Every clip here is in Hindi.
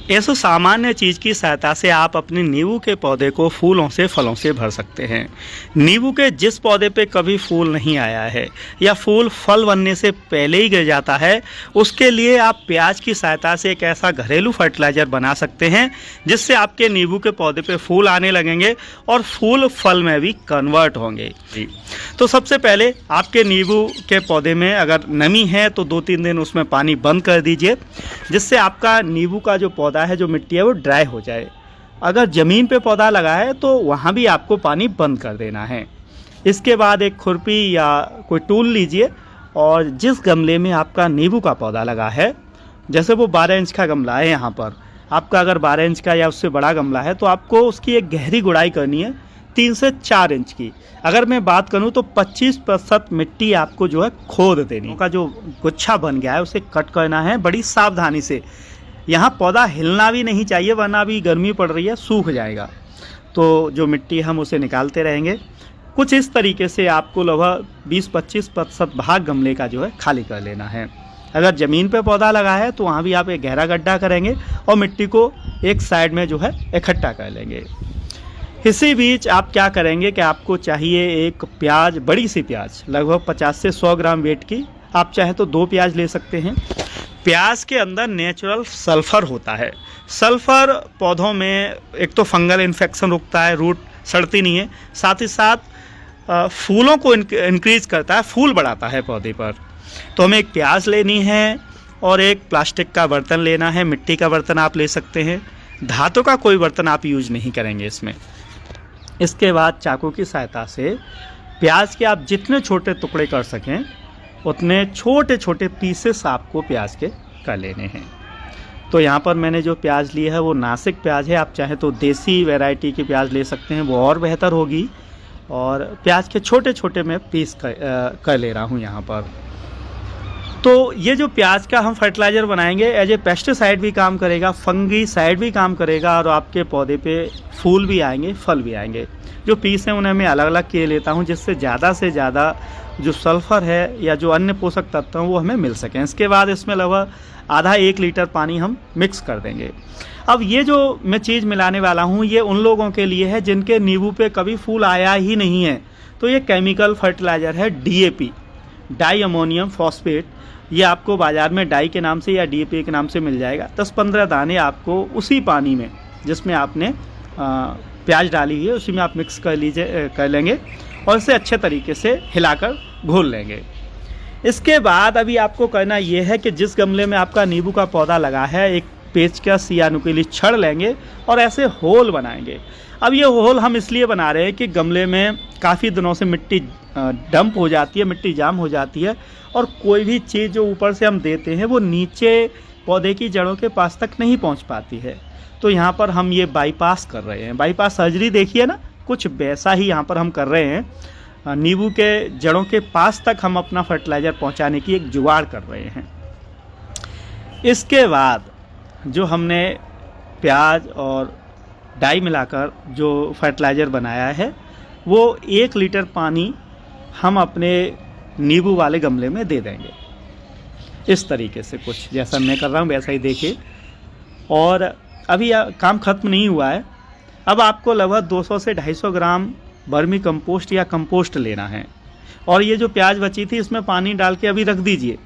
ऐसे सामान्य चीज़ की सहायता से आप अपने नींबू के पौधे को फूलों से फलों से भर सकते हैं। नींबू के जिस पौधे पे कभी फूल नहीं आया है या फूल फल बनने से पहले ही गिर जाता है, उसके लिए आप प्याज की सहायता से एक ऐसा घरेलू फर्टिलाइज़र बना सकते हैं जिससे आपके नींबू के पौधे पे फूल आने लगेंगे और फूल फल में भी कन्वर्ट होंगे। तो सबसे पहले आपके नींबू के पौधे में अगर नमी है तो 2-3 दिन उसमें पानी बंद कर दीजिए, जिससे आपका नींबू का जो पौधा है, जो मिट्टी है, वो ड्राई हो जाए। अगर ज़मीन पे पौधा लगा है तो वहाँ भी आपको पानी बंद कर देना है। इसके बाद एक खुरपी या कोई टूल लीजिए और जिस गमले में आपका नींबू का पौधा लगा है, जैसे वो 12 इंच का गमला है, यहाँ पर आपका अगर 12 इंच का या उससे बड़ा गमला है तो आपको उसकी एक गहरी गुड़ाई करनी है 3 से 4 इंच की। अगर मैं बात करूं तो 25% मिट्टी आपको जो है खोद देनी। का जो गुच्छा बन गया है उसे कट करना है बड़ी सावधानी से। यहाँ पौधा हिलना भी नहीं चाहिए, वरना अभी गर्मी पड़ रही है, सूख जाएगा। तो जो मिट्टी हम उसे निकालते रहेंगे। कुछ इस तरीके से आपको लगभग 20-25% भाग गमले का जो है खाली कर लेना है। अगर ज़मीन पे पौधा लगा है तो वहाँ भी आप एक गहरा गड्ढा करेंगे और मिट्टी को एक साइड में जो है इकट्ठा कर लेंगे। इसी बीच आप क्या करेंगे कि आपको चाहिए एक प्याज, बड़ी सी प्याज, लगभग 50 से 100 ग्राम वेट की। आप चाहे तो 2 प्याज ले सकते हैं। प्याज के अंदर नेचुरल सल्फ़र होता है। सल्फ़र पौधों में एक तो फंगल इन्फेक्शन रुकता है, रूट सड़ती नहीं है, साथ ही साथ फूलों को इंक्रीज करता है, फूल बढ़ाता है पौधे पर। तो हमें एक प्याज लेनी है और एक प्लास्टिक का बर्तन लेना है। मिट्टी का बर्तन आप ले सकते हैं, धातु का कोई बर्तन आप यूज नहीं करेंगे इसमें। इसके बाद चाकू की सहायता से प्याज के आप जितने छोटे टुकड़े कर सकें उतने छोटे छोटे पीसेस आपको प्याज के कर लेने हैं। तो यहाँ पर मैंने जो प्याज ली है वो नासिक प्याज है। आप चाहे तो देसी वैरायटी की प्याज ले सकते हैं, वो और बेहतर होगी। और प्याज के छोटे छोटे मैं पीस कर ले रहा हूँ यहाँ पर। तो ये जो प्याज का हम फर्टिलाइज़र बनाएंगे एज ए पेस्टिसाइड भी काम करेगा, फंगीसाइड भी काम करेगा और आपके पौधे पे फूल भी आएंगे, फल भी आएंगे। जो पीस हैं उन्हें मैं अलग अलग किए लेता हूँ, जिससे ज़्यादा से ज़्यादा जो सल्फ़र है या जो अन्य पोषक तत्व हैं वो हमें मिल सकें। इसके बाद इसमें लगभग आधा 1 लीटर पानी हम मिक्स कर देंगे। अब ये जो मैं चीज़ मिलाने वाला हूँ ये उन लोगों के लिए है जिनके नींबू पे कभी फूल आया ही नहीं है। तो ये केमिकल फर्टिलाइज़र है DAP, डाई अमोनियम फॉस्फेट। ये आपको बाज़ार में डाई के नाम से या DAP के नाम से मिल जाएगा। 10-15 दाने आपको उसी पानी में जिसमें आपने प्याज डाली है उसी में आप मिक्स कर लेंगे और इसे अच्छे तरीके से हिलाकर घोल लेंगे। इसके बाद अभी आपको करना ये है कि जिस गमले में आपका नींबू का पौधा लगा है, एक पेचकस या नुकीली छड़ लेंगे और ऐसे होल बनाएंगे। अब ये होल हम इसलिए बना रहे हैं कि गमले में काफ़ी दिनों से मिट्टी डंप हो जाती है, मिट्टी जाम हो जाती है और कोई भी चीज़ जो ऊपर से हम देते हैं वो नीचे पौधे की जड़ों के पास तक नहीं पहुंच पाती है। तो यहाँ पर हम ये बाईपास कर रहे हैं। बाईपास सर्जरी देखिए ना, कुछ वैसा ही यहाँ पर हम कर रहे हैं। नींबू के जड़ों के पास तक हम अपना फर्टिलाइज़र पहुँचाने की एक जुगाड़ कर रहे हैं। इसके बाद जो हमने प्याज और डाई मिलाकर जो फर्टिलाइज़र बनाया है वो 1 लीटर पानी हम अपने नींबू वाले गमले में दे देंगे। इस तरीके से कुछ जैसा मैं कर रहा हूँ वैसा ही देखिए। और अभी काम ख़त्म नहीं हुआ है। अब आपको लगभग 200 से 250 ग्राम वर्मी कंपोस्ट या कंपोस्ट लेना है और ये जो प्याज बची थी इसमें पानी डाल के अभी रख दीजिए।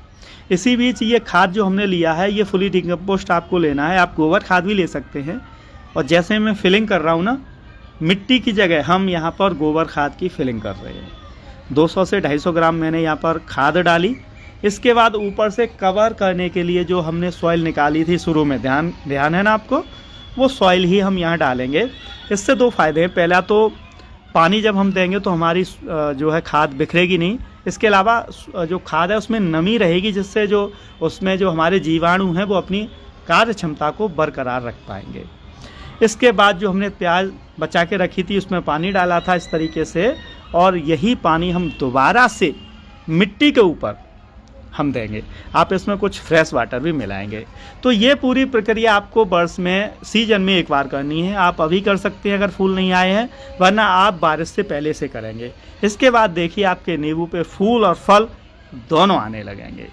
इसी बीच ये खाद जो हमने लिया है ये फुली डिकम्पोस्ट आपको लेना है। आप गोबर खाद भी ले सकते हैं। और जैसे मैं फिलिंग कर रहा हूँ ना, मिट्टी की जगह हम यहाँ पर गोबर खाद की फिलिंग कर रहे हैं। 200 से 250 ग्राम मैंने यहाँ पर खाद डाली। इसके बाद ऊपर से कवर करने के लिए जो हमने सॉइल निकाली थी शुरू में, ध्यान है ना आपको, वो सॉइल ही हम यहाँ डालेंगे। इससे 2 फ़ायदे हैं। पहला तो पानी जब हम देंगे तो हमारी जो है खाद बिखरेगी नहीं। इसके अलावा जो खाद है उसमें नमी रहेगी, जिससे जो उसमें जो हमारे जीवाणु हैं वो अपनी कार्य क्षमता को बरकरार रख पाएंगे। इसके बाद जो हमने प्याज बचा के रखी थी उसमें पानी डाला था इस तरीके से, और यही पानी हम दोबारा से मिट्टी के ऊपर हम देंगे। आप इसमें कुछ फ्रेश वाटर भी मिलाएंगे। तो ये पूरी प्रक्रिया आपको वर्ष में सीजन में एक बार करनी है। आप अभी कर सकते हैं अगर फूल नहीं आए हैं, वरना आप बारिश से पहले से करेंगे। इसके बाद देखिए आपके नींबू पे फूल और फल दोनों आने लगेंगे।